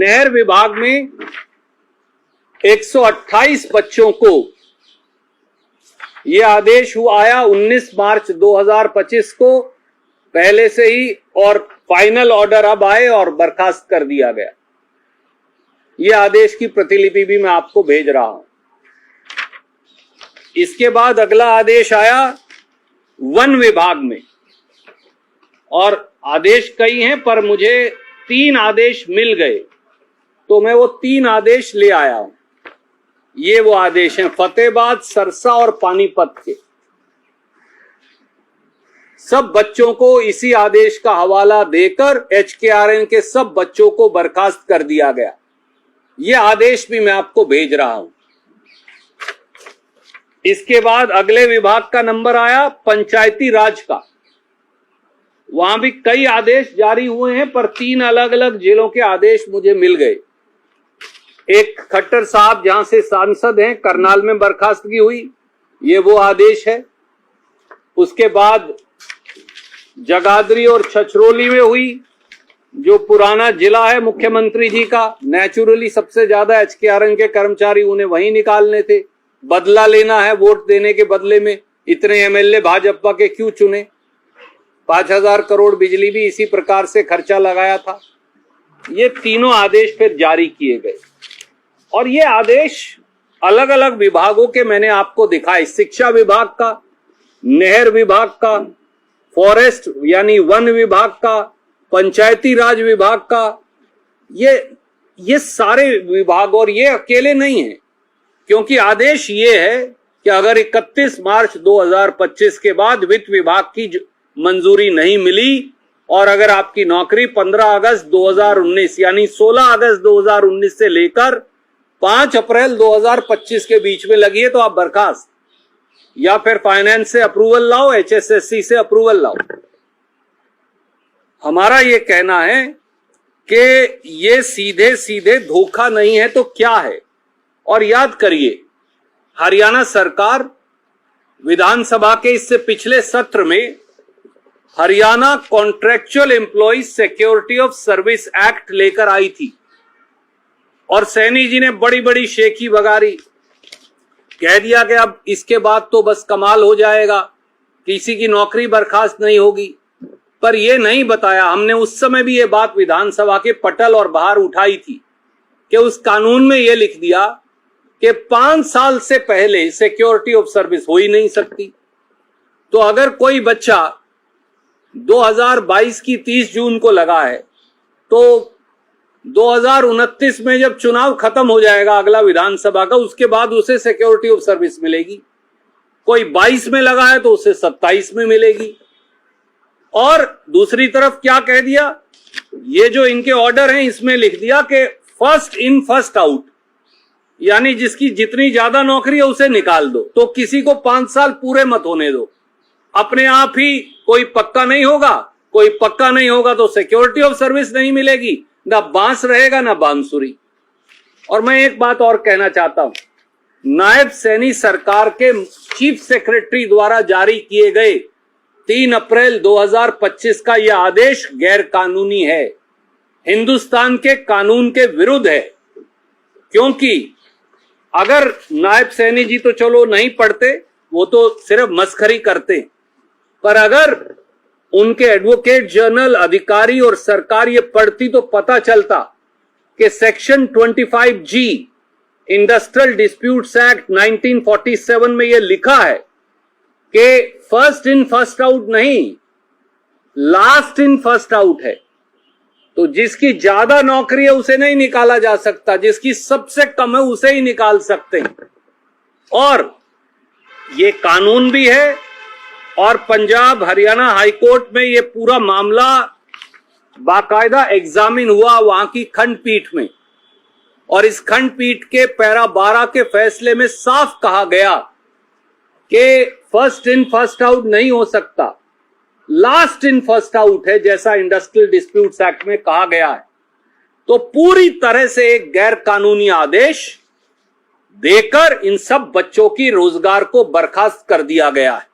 नहर विभाग में 128 बच्चों को यह आदेश आया 19 मार्च 2025 को पहले से ही, और फाइनल ऑर्डर अब आए और बर्खास्त कर दिया गया। यह आदेश की प्रतिलिपि भी मैं आपको भेज रहा हूं। इसके बाद अगला आदेश आया वन विभाग में, और आदेश कई हैं पर मुझे 3 आदेश मिल गए, तो मैं वो 3 आदेश ले आया हूं। ये वो आदेश हैं फतेहाबाद, सरसा और पानीपत के। सब बच्चों को इसी आदेश का हवाला देकर HKRN के सब बच्चों को बर्खास्त कर दिया गया। ये आदेश भी मैं आपको भेज रहा हूं। इसके बाद अगले विभाग का नंबर आया पंचायती राज का। वहां भी कई आदेश जारी हुए हैं, पर 3 अलग अलग जिलों के आदेश मुझे मिल गए। एक खट्टर साहब जहां से सांसद हैं, करनाल में बर्खास्तगी हुई, ये वो आदेश है। उसके बाद जगाधरी और छछरौली में हुई, जो पुराना जिला है मुख्यमंत्री जी का। नेचुरली सबसे ज्यादा HKRN के कर्मचारी उन्हें वहीं निकालने थे, बदला लेना है वोट देने के बदले में। इतने MLA भाजपा के क्यों चुने? 5000 करोड़ बिजली भी इसी प्रकार से खर्चा लगाया था। ये तीनों आदेश फिर जारी किए गए, और ये आदेश अलग अलग विभागों के मैंने आपको दिखाए। शिक्षा विभाग का, नहर विभाग का, फॉरेस्ट यानी वन विभाग का, पंचायती राज विभाग का, ये सारे विभाग। और ये अकेले नहीं है, क्योंकि आदेश ये है कि अगर 31 मार्च 2025 के बाद वित्त विभाग की मंजूरी नहीं मिली, और अगर आपकी नौकरी 15 अगस्त 2019 यानी 16 अगस्त 2019 से लेकर 5 अप्रैल 2025 के बीच में लगी है, तो आप बर्खास्त, या फिर फाइनेंस से अप्रूवल लाओ, HSSC से अप्रूवल लाओ। हमारा ये कहना है कि ये सीधे सीधे धोखा नहीं है तो क्या है। और याद करिए, हरियाणा सरकार विधानसभा के इससे पिछले सत्र में Haryana contractual employees security of service act लेकर आई थी, और सैनी जी ने बड़ी बड़ी शेखी बगारी, कह दिया कि अब इसके बाद तो बस कमाल हो जाएगा, किसी की नौकरी बर्खास्त नहीं होगी। पर यह नहीं बताया, हमने उस समय भी ये बात विधानसभा के पटल और बाहर उठाई थी, कि उस कानून में यह लिख दिया कि 5 साल से पहले सिक्योरिटी ऑफ सर्विस हो ही नहीं सकती। तो अगर कोई बच्चा 2022 की 30 जून को लगा है, तो 2029 में जब चुनाव खत्म हो जाएगा अगला विधानसभा का, उसके बाद उसे सिक्योरिटी ऑफ सर्विस मिलेगी। कोई 22 में लगा है तो उसे 27 में मिलेगी। और दूसरी तरफ क्या कह दिया, ये जो इनके ऑर्डर हैं इसमें लिख दिया कि फर्स्ट इन फर्स्ट आउट, यानी जिसकी जितनी ज्यादा नौकरी है उसे निकाल दो। तो किसी को 5 साल पूरे मत होने दो, अपने आप ही कोई पक्का नहीं होगा। कोई पक्का नहीं होगा तो सिक्योरिटी ऑफ सर्विस नहीं मिलेगी, ना बांस रहेगा ना बांसुरी। और मैं एक बात और कहना चाहता हूं, नायब सैनी सरकार के चीफ सेक्रेटरी द्वारा जारी किए गए 3 अप्रैल 2025 का यह आदेश गैर कानूनी है, हिंदुस्तान के कानून के विरुद्ध है। क्योंकि अगर नायब सैनी जी तो चलो नहीं पढ़ते, वो तो सिर्फ मस्खरी करते, पर अगर उनके एडवोकेट जनरल, अधिकारी और सरकार ये पढ़ती तो पता चलता कि section 25G industrial disputes act 1947 में यह लिखा है कि फर्स्ट इन फर्स्ट आउट नहीं, लास्ट इन फर्स्ट आउट है। तो जिसकी ज्यादा नौकरी है उसे नहीं निकाला जा सकता, जिसकी सबसे कम है उसे ही निकाल सकते हैं। और ये कानून भी है, और पंजाब हरियाणा हाईकोर्ट में ये पूरा मामला बाकायदा एग्जामिन हुआ वहां की खंडपीठ में, और इस खंडपीठ के पैरा 12 के फैसले में साफ कहा गया कि फर्स्ट इन फर्स्ट आउट नहीं हो सकता, लास्ट इन फर्स्ट आउट है, जैसा इंडस्ट्रियल डिस्प्यूट्स एक्ट में कहा गया है। तो पूरी तरह से एक गैर कानूनी आदेश देकर इन सब बच्चों की रोजगार को बर्खास्त कर दिया गया है।